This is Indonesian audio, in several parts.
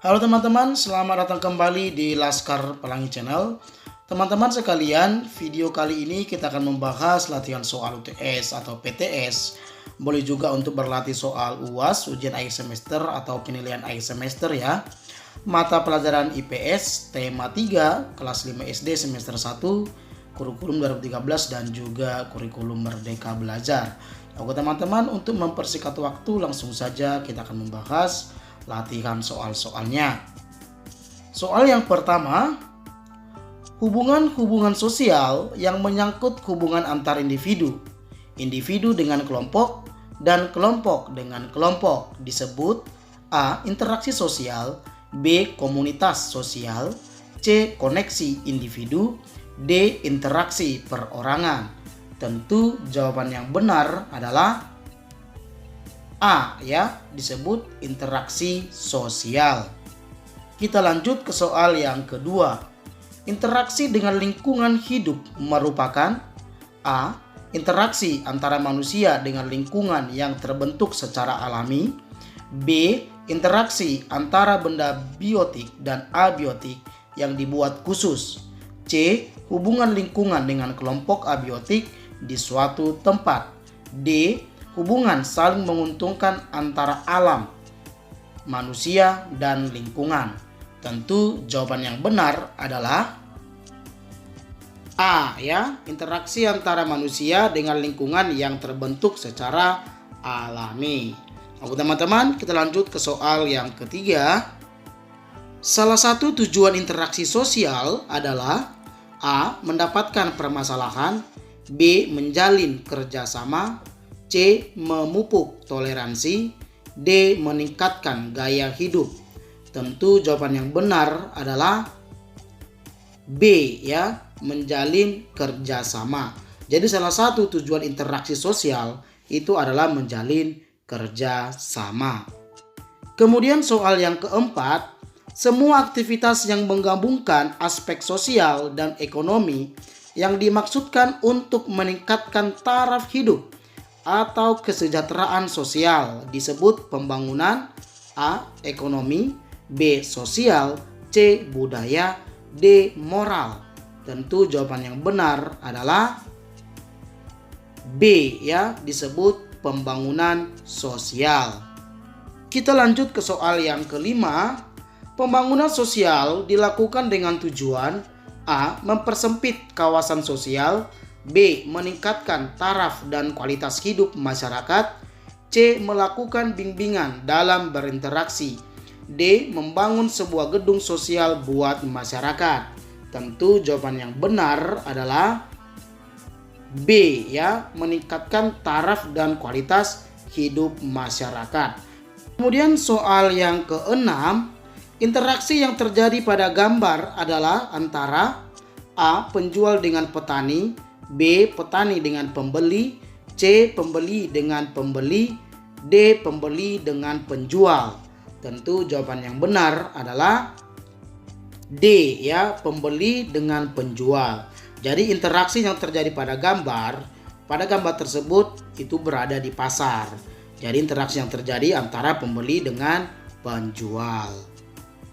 Halo teman-teman, selamat datang kembali di Laskar Pelangi Channel. Teman-teman sekalian, video kali ini kita akan membahas latihan soal UTS atau PTS. Boleh juga untuk berlatih soal UAS, ujian akhir semester atau penilaian akhir semester ya. Mata pelajaran IPS, tema 3, kelas 5 SD semester 1, kurikulum 2013 dan juga kurikulum Merdeka Belajar. Oke teman-teman, untuk mempersingkat waktu langsung saja kita akan membahas latihan soal-soalnya. Soal yang pertama, hubungan-hubungan sosial yang menyangkut hubungan antar individu, individu dengan kelompok, dan kelompok dengan kelompok disebut A. Interaksi sosial, B. Komunitas sosial, C. Koneksi individu, D. Interaksi perorangan. Tentu jawaban yang benar adalah A ya, disebut interaksi sosial. Kita lanjut ke soal yang kedua. Interaksi dengan lingkungan hidup merupakan A. Interaksi antara manusia dengan lingkungan yang terbentuk secara alami, B. Interaksi antara benda biotik dan abiotik yang dibuat khusus, C. Hubungan lingkungan dengan kelompok abiotik di suatu tempat, D. Hubungan saling menguntungkan antara alam, manusia, dan lingkungan. Tentu jawaban yang benar adalah A ya, interaksi antara manusia dengan lingkungan yang terbentuk secara alami. Oke teman-teman, kita lanjut ke soal yang ketiga. Salah satu tujuan interaksi sosial adalah A. Mendapatkan permasalahan, B. Menjalin kerjasama, C. Memupuk toleransi, D. Meningkatkan gaya hidup. Tentu jawaban yang benar adalah B ya, menjalin kerjasama. Jadi salah satu tujuan interaksi sosial itu adalah menjalin kerjasama. Kemudian soal yang keempat, semua aktivitas yang menggabungkan aspek sosial dan ekonomi yang dimaksudkan untuk meningkatkan taraf hidup atau kesejahteraan sosial disebut pembangunan A. Ekonomi, B. Sosial, C. Budaya, D. Moral. Tentu jawaban yang benar adalah B ya, disebut pembangunan sosial. Kita lanjut ke soal yang kelima. Pembangunan sosial dilakukan dengan tujuan A. Mempersempit kawasan sosial, B. Meningkatkan taraf dan kualitas hidup masyarakat, C. Melakukan bimbingan dalam berinteraksi, D. Membangun sebuah gedung sosial buat masyarakat. Tentu jawaban yang benar adalah B ya, meningkatkan taraf dan kualitas hidup masyarakat. Kemudian soal yang keenam, interaksi yang terjadi pada gambar adalah antara A. Penjual dengan petani, B. Petani dengan pembeli, C. Pembeli dengan pembeli, D. Pembeli dengan penjual. Tentu jawaban yang benar adalah D ya, pembeli dengan penjual. Jadi interaksi yang terjadi pada gambar tersebut itu berada di pasar. Jadi interaksi yang terjadi antara pembeli dengan penjual.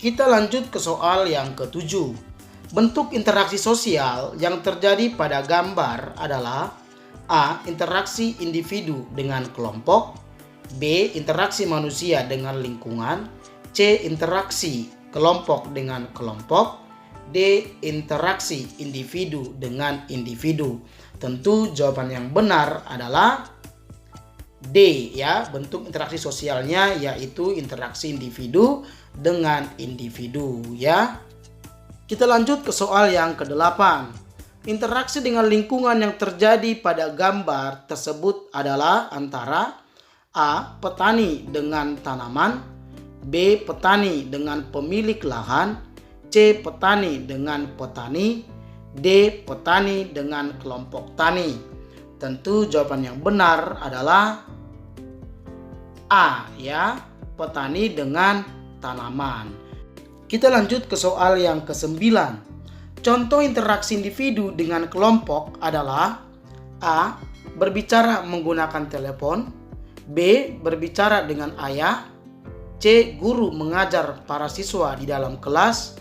Kita lanjut ke soal yang ketujuh. Bentuk interaksi sosial yang terjadi pada gambar adalah A. Interaksi individu dengan kelompok, B. Interaksi manusia dengan lingkungan, C. Interaksi kelompok dengan kelompok, D. Interaksi individu dengan individu. Tentu jawaban yang benar adalah D ya, bentuk interaksi sosialnya yaitu interaksi individu dengan individu ya. Kita lanjut ke soal yang ke-8. Interaksi dengan lingkungan yang terjadi pada gambar tersebut adalah antara A. Petani dengan tanaman, B. Petani dengan pemilik lahan, C. Petani dengan petani, D. Petani dengan kelompok tani. Tentu jawaban yang benar adalah A ya, petani dengan tanaman. Kita lanjut ke soal yang ke-9. Contoh interaksi individu dengan kelompok adalah A. Berbicara menggunakan telepon, B. Berbicara dengan ayah, C. Guru mengajar para siswa di dalam kelas.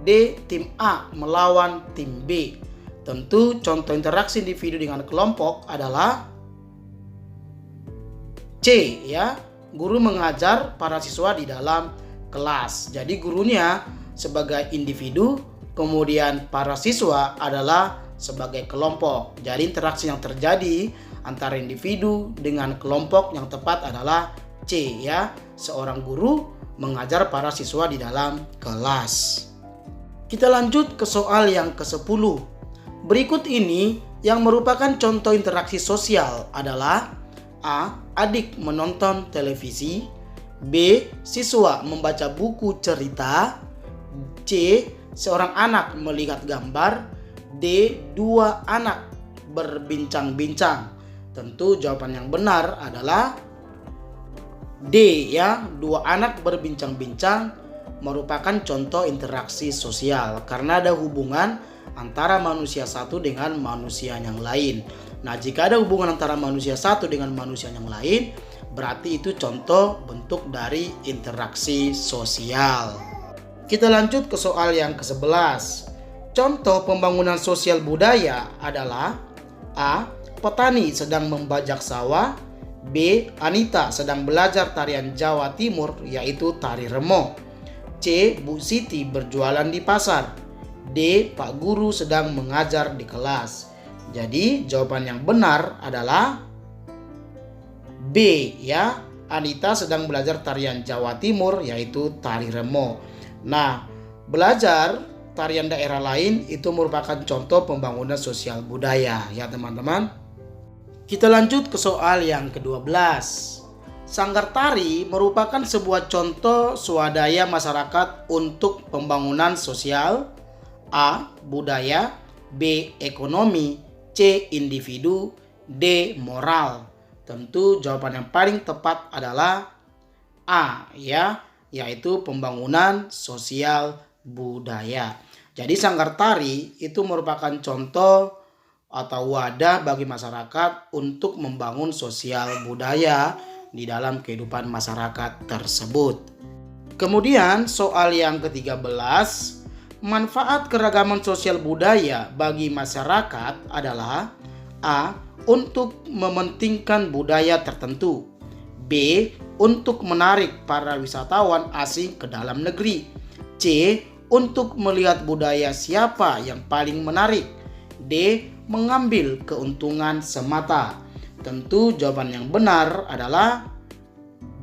D. Tim A melawan tim B. Tentu contoh interaksi individu dengan kelompok adalah C, ya. Guru mengajar para siswa di dalam kelas. Jadi gurunya sebagai individu, kemudian para siswa adalah sebagai kelompok. Jadi interaksi yang terjadi antara individu dengan kelompok yang tepat adalah C, ya. Seorang guru mengajar para siswa di dalam kelas. Kita lanjut ke soal yang ke-10. Berikut ini yang merupakan contoh interaksi sosial adalah A. Adik menonton televisi. B. Siswa membaca buku cerita. C. Seorang anak melihat gambar. D. Dua anak berbincang-bincang. Tentu jawaban yang benar adalah D, ya. Dua anak berbincang-bincang merupakan contoh interaksi sosial karena ada hubungan antara manusia satu dengan manusia yang lain. Nah, jika ada hubungan antara manusia satu dengan manusia yang lain, berarti itu contoh bentuk dari interaksi sosial. Kita lanjut ke soal yang ke-11. Contoh pembangunan sosial budaya adalah A. Petani sedang membajak sawah. B. Anita sedang belajar tarian Jawa Timur yaitu tari remo. C. Bu Siti berjualan di pasar. D. Pak Guru sedang mengajar di kelas. Jadi jawaban yang benar adalah B, ya. Anita sedang belajar tarian Jawa Timur yaitu tari remo. Nah, belajar tarian daerah lain itu merupakan contoh pembangunan sosial budaya, ya teman-teman. Kita lanjut ke soal yang ke-12. Sanggar tari merupakan sebuah contoh swadaya masyarakat untuk pembangunan sosial. A. Budaya. B. Ekonomi. C. Individu. D. Moral. Tentu jawaban yang paling tepat adalah A, ya, yaitu pembangunan sosial budaya. Jadi sanggar tari itu merupakan contoh atau wadah bagi masyarakat untuk membangun sosial budaya di dalam kehidupan masyarakat tersebut. Kemudian soal yang ke-13, manfaat keragaman sosial budaya bagi masyarakat adalah A. Untuk mementingkan budaya tertentu. B. Untuk menarik para wisatawan asing ke dalam negeri. C. Untuk melihat budaya siapa yang paling menarik. D. Mengambil keuntungan semata. Tentu jawaban yang benar adalah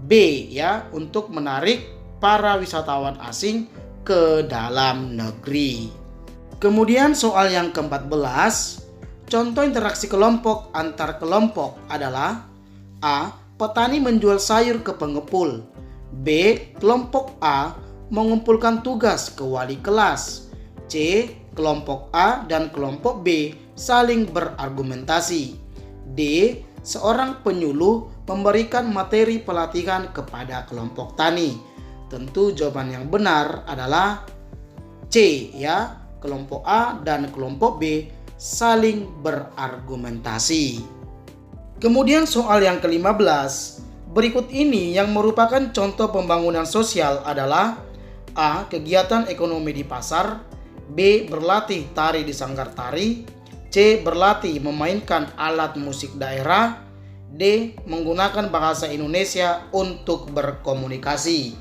B, ya, untuk menarik para wisatawan asing ke dalam negeri. Kemudian soal yang ke-14, contoh interaksi kelompok antar kelompok adalah A. Petani menjual sayur ke pengepul. B. Kelompok A mengumpulkan tugas ke wali kelas. C. Kelompok A dan kelompok B saling berargumentasi. D. Seorang penyuluh memberikan materi pelatihan kepada kelompok tani. Tentu jawaban yang benar adalah C, ya. Kelompok A dan kelompok B saling berargumentasi. Kemudian soal yang ke-15, berikut ini yang merupakan contoh pembangunan sosial adalah A. Kegiatan ekonomi di pasar. B. Berlatih tari di sanggar tari. C. Berlatih memainkan alat musik daerah. D. Menggunakan bahasa Indonesia untuk berkomunikasi.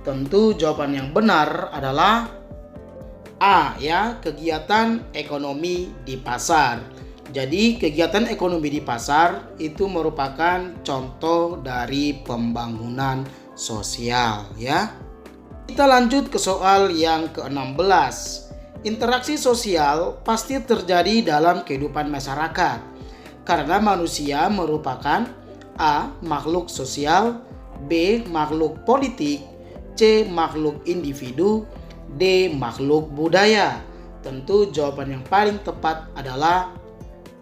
Tentu jawaban yang benar adalah A, ya, kegiatan ekonomi di pasar. Jadi kegiatan ekonomi di pasar itu merupakan contoh dari pembangunan sosial, ya. Kita lanjut ke soal yang ke-16. Interaksi sosial pasti terjadi dalam kehidupan masyarakat karena manusia merupakan A. Makhluk sosial. B. Makhluk politik. C. Makhluk individu. D. Makhluk budaya. Tentu jawaban yang paling tepat adalah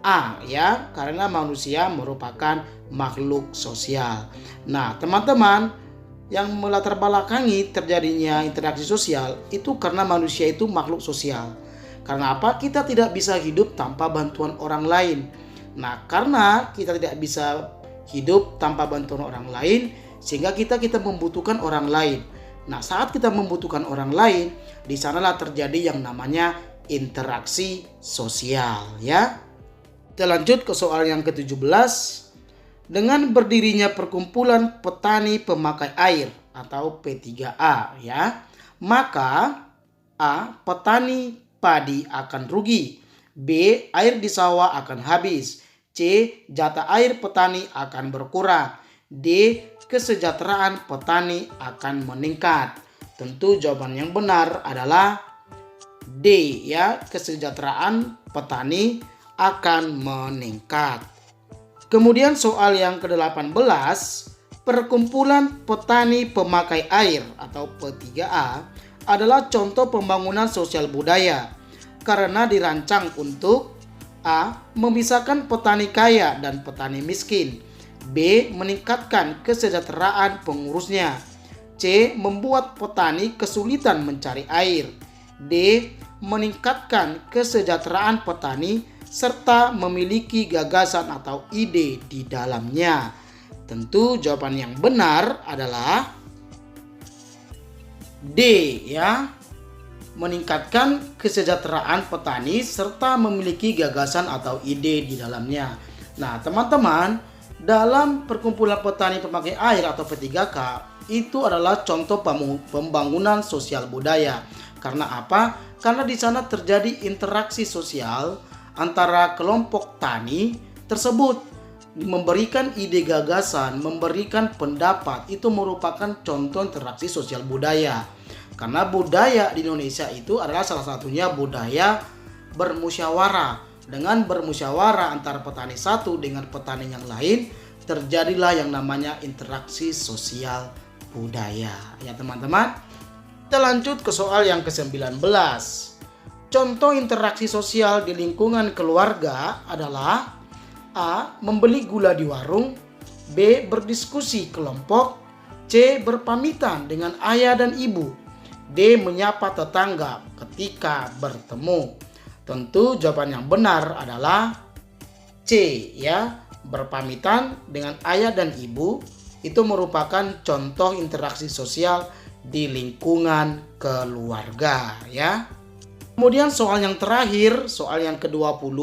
A, ya, karena manusia merupakan makhluk sosial. Nah, teman-teman, yang melatar belakangi terjadinya interaksi sosial itu karena manusia itu makhluk sosial. Karena apa? Kita tidak bisa hidup tanpa bantuan orang lain. Nah, karena kita tidak bisa hidup tanpa bantuan orang lain, sehingga kita membutuhkan orang lain. Nah, saat kita membutuhkan orang lain, di sanalah terjadi yang namanya interaksi sosial, ya. Kita lanjut ke soal yang ke-17. Dengan berdirinya perkumpulan petani pemakai air atau P3A, ya, maka A. Petani padi akan rugi, B. Air di sawah akan habis, C. Jatah air petani akan berkurang, D. Kesejahteraan petani akan meningkat. Tentu jawaban yang benar adalah D, ya, kesejahteraan petani akan meningkat. Kemudian soal yang ke-18, perkumpulan petani pemakai air atau P3A adalah contoh pembangunan sosial budaya karena dirancang untuk A. Memisahkan petani kaya dan petani miskin, B. Meningkatkan kesejahteraan pengurusnya, C. Membuat petani kesulitan mencari air, D. Meningkatkan kesejahteraan petani serta memiliki gagasan atau ide di dalamnya. Tentu jawaban yang benar adalah D, ya. Meningkatkan kesejahteraan petani serta memiliki gagasan atau ide di dalamnya. Nah, teman-teman, dalam perkumpulan petani pemakai air atau P3K itu adalah contoh pembangunan sosial budaya. Karena apa? Karena di sana terjadi interaksi sosial antara kelompok tani tersebut, memberikan ide gagasan, memberikan pendapat. Itu merupakan contoh interaksi sosial budaya. Karena budaya di Indonesia itu adalah salah satunya budaya bermusyawarah. Dengan bermusyawarah antara petani satu dengan petani yang lain, terjadilah yang namanya interaksi sosial budaya. Ya teman-teman, kita lanjut ke soal yang ke-19. Contoh interaksi sosial di lingkungan keluarga adalah A. Membeli gula di warung, B. Berdiskusi kelompok, C. Berpamitan dengan ayah dan ibu, D. Menyapa tetangga ketika bertemu. Tentu jawaban yang benar adalah C, ya. Berpamitan dengan ayah dan ibu itu merupakan contoh interaksi sosial di lingkungan keluarga, ya. Kemudian soal yang terakhir, soal yang ke-20,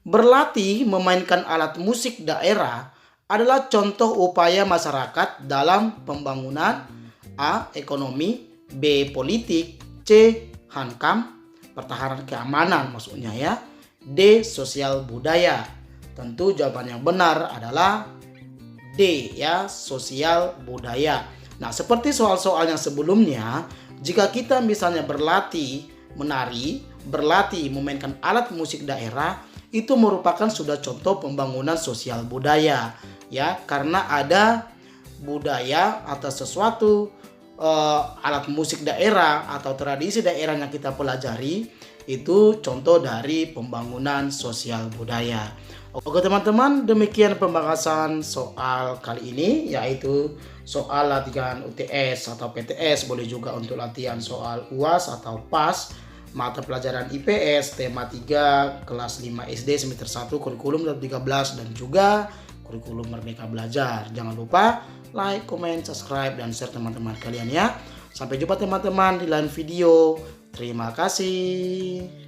berlatih memainkan alat musik daerah adalah contoh upaya masyarakat dalam pembangunan A. Ekonomi, B. Politik, C. Hankam, pertahanan keamanan maksudnya, ya, D. Sosial budaya. Tentu jawaban yang benar adalah D, ya, sosial budaya. Nah, seperti soal-soal yang sebelumnya, jika kita misalnya berlatih menari, berlatih memainkan alat musik daerah, itu merupakan sudah contoh pembangunan sosial budaya, ya, karena ada budaya atau sesuatu alat musik daerah atau tradisi daerah yang kita pelajari, itu contoh dari pembangunan sosial budaya. Oke teman-teman, demikian pembahasan soal kali ini, yaitu soal latihan UTS atau PTS, boleh juga untuk latihan soal UAS atau PAS, mata pelajaran IPS, tema 3, kelas 5 SD semester 1, kurikulum 2013, dan juga kurikulum Merdeka Belajar. Jangan lupa like, comment, subscribe, dan share teman-teman kalian, ya. Sampai jumpa teman-teman di lain video. Terima kasih.